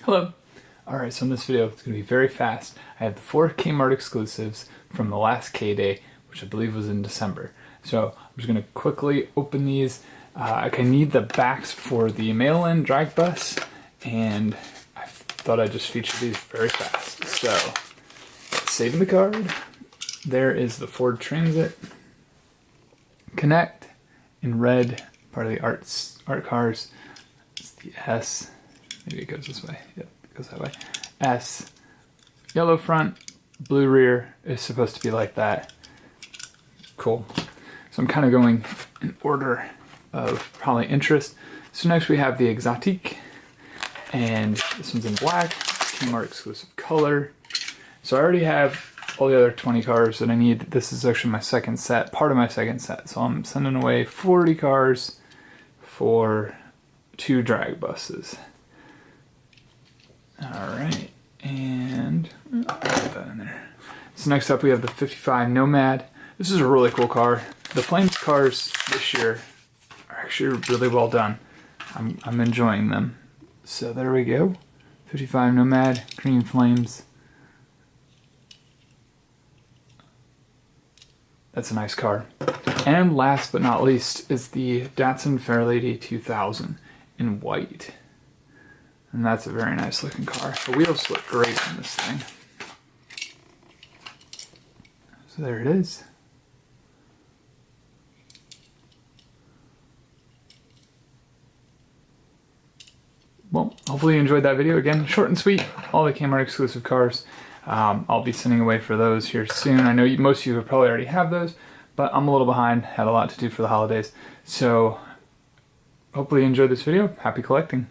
Hello! Alright, so in this video, it's going to be very fast. I have the 4 Kmart exclusives from the last Kday, which I believe was in December. So I'm just going to quickly open these. I need the backs for the mail-in drag bus, and I thought I'd just feature these very fast. So, saving the card. There is the Ford Transit. Connect in red, part of the art cars. It's the S. Maybe it goes this way. Yep, it goes that way. S. Yellow front, blue rear is supposed to be like that. Cool. So I'm kind of going in order of probably interest. So next we have the Exotique, and this one's in black, Kmart exclusive color. So I already have all the other 20 cars that I need. This is actually my second set, part of my second set. So I'm sending away 40 cars for 2 drag buses. Alright, and I'll put that in there. So next up we have the 55 Nomad. This is a really cool car. The Flames cars this year are actually really well done. I'm enjoying them. So there we go. 55 Nomad, green flames. That's a nice car. And last but not least is the Datsun Fairlady 2000 in white. And that's a very nice looking car. The wheels look great on this thing. So there it is. Well, hopefully you enjoyed that video. Again, short and sweet, all the Kmart exclusive cars. I'll be sending away for those here soon. I know most of you probably already have those, but I'm a little behind. Had a lot to do for the holidays. So hopefully you enjoyed this video. Happy collecting.